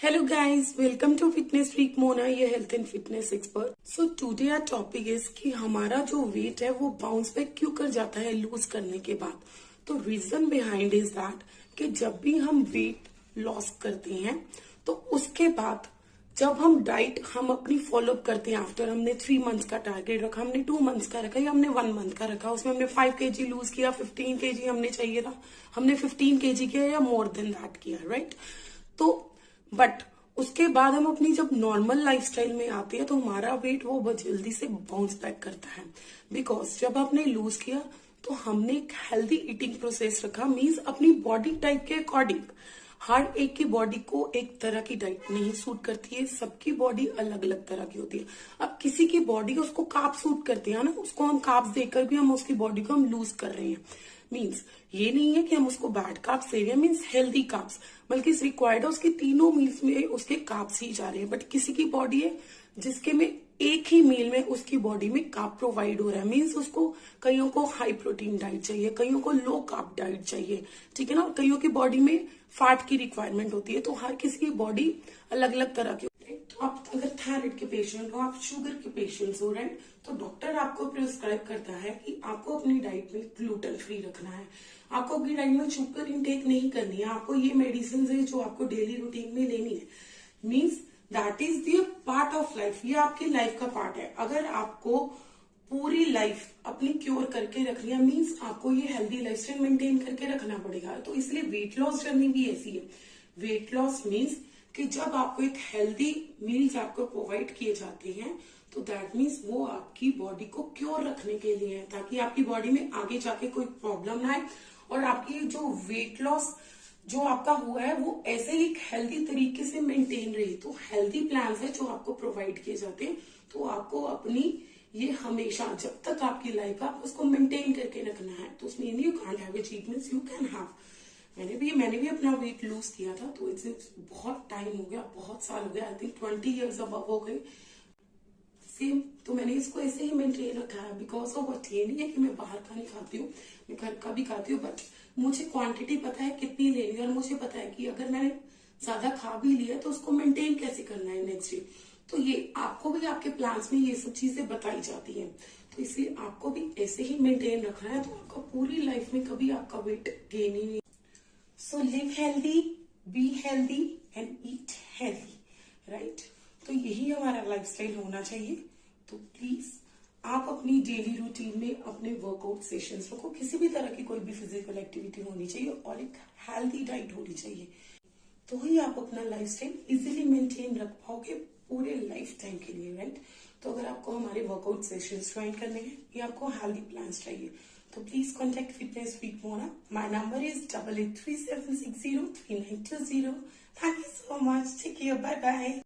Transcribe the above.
Hello guys, welcome to Fitness Freak Mona, ये health and fitness expert. So today our topic is कि हमारा जो wait है वो बाउंस बैक क्यों कर जाता है लूज करने के बाद। तो रीजन बिहाइंड इज दैट कि जब भी हम वेट लॉस करते हैं तो उसके बाद जब हम अपनी फॉलोअप करते हैं आफ्टर हमने 3 मंथ्स का टारगेट रखा, हमने 2 मंथ्स का रखा या हमने 1 मंथ का रखा, उसमें हमने 5 kg लूज किया, 15 kg हमने चाहिए था, हमने 15 kg किया या मोर देन दैट किया, राइट। तो बट उसके बाद हम अपनी जब नॉर्मल लाइफस्टाइल में आते हैं तो हमारा वेट वो बहुत जल्दी से बाउंस बैक करता है। बिकॉज जब आपने लूज किया तो हमने एक हेल्दी ईटिंग प्रोसेस रखा, मीन्स अपनी बॉडी टाइप के अकॉर्डिंग। हर एक की बॉडी को एक तरह की डाइट नहीं सूट करती है, सबकी बॉडी अलग अलग तरह की होती है। अब किसी की बॉडी उसको कार्ब्स सूट करते हैं ना, उसको हम कार्ब्स देकर भी हम उसकी बॉडी को हम लूज कर रहे हैं। मीन्स ये नहीं है कि हम उसको बैड कार्ब्स दे रहे हैं, मीन्स हेल्दी कार्ब्स, बल्कि इस रिक्वायर्ड है उसकी तीनों मील्स में उसके कार्ब्स ही जा रहे हैं। बट किसी की बॉडी है जिसके में एक ही मील में उसकी बॉडी में कार्ब प्रोवाइड हो रहा है, मीन्स उसको कईयों को हाई प्रोटीन डाइट चाहिए, कईयों को लो कार्ब डाइट चाहिए, ठीक है ना। कईयों की बॉडी में फैट की रिक्वायरमेंट होती है, तो हर किसी की बॉडी अलग अलग तरह की होती है। तो आप अगर थायराइड के पेशेंट हो, आप शुगर के पेशेंट्स हो, राइट, तो डॉक्टर आपको प्रिस्क्राइब करता है कि आपको अपनी डाइट में ग्लूटेन फ्री रखना है, आपको अपनी डाइट में शुगर इनटेक नहीं करनी है, आपको ये मेडिसिन है जो आपको डेली रूटीन में लेनी है। Means that is the part of life, ये आपकी लाइफ का पार्ट है। अगर आपको पूरी लाइफ अपनी क्योर करके रखनी है, मीन्स आपको ये हेल्दी लाइफस्टाइल मेंटेन करके रखना पड़ेगा। तो इसलिए वेट लॉस जर्नी भी ऐसी है। वेट लॉस मीन्स कि जब आपको एक हेल्दी मील्स आपको प्रोवाइड किए जाते हैं तो दैट मीन्स वो आपकी बॉडी को क्योर रखने के लिए है, ताकि आपकी बॉडी में आगे जाके कोई प्रॉब्लम ना आए और आपकी जो वेट लॉस जो आपका हुआ है वो ऐसे ही एक हेल्दी तरीके से मेंटेन रहे। तो हेल्दी प्लान्स है जो आपको प्रोवाइड किए जाते हैं, तो आपको अपनी ये हमेशा जब तक आपकी लाइफ है आप उसको मेंटेन करके रखना है। तो उसमें you can't have a means you can have. मैंने भी अपना वेट लूज किया था, तो इससे बहुत टाइम हो गया, बहुत साल हो गया, आई थिंक 20 ईयर्स अब हो गए सेम। तो मैंने इसको ऐसे ही मेंटेन रखा है बिकॉज ऑफ वट। ये नहीं है कि मैं बाहर का नहीं खाती हूँ, मैं घर का भी खाती हूँ, बट मुझे क्वांटिटी पता है कितनी लेनी है और मुझे पता है कि अगर मैंने ज्यादा खा भी लिया तो उसको मेंटेन कैसे करना है नेक्स्ट डे। तो ये आपको भी आपके प्लान्स में ये सब चीजें बताई जाती हैं, तो इसलिए आपको भी ऐसे ही मेंटेन रखना है, तो आपका पूरी लाइफ में कभी आपका वेट गेन ही नहीं। So live healthy, be healthy and eat healthy, right. तो यही हमारा लाइफस्टाइल होना चाहिए। तो प्लीज आप अपनी डेली रूटीन में अपने वर्कआउट सेशंस रखो, किसी भी तरह की कोई भी फिजिकल एक्टिविटी होनी चाहिए और एक हेल्दी डाइट होनी चाहिए, तो ही आप अपना लाइफस्टाइल इजीली मेंटेन रख पाओगे पूरे लाइफ टाइम के लिए, राइट। तो अगर आपको हमारे वर्कआउट सेशंस ज्वाइन करने हैं या आपको हेल्दी प्लान्स चाहिए तो please contact fitness freak Mona. My number is 8837603920। Thank you so much, take care, bye bye.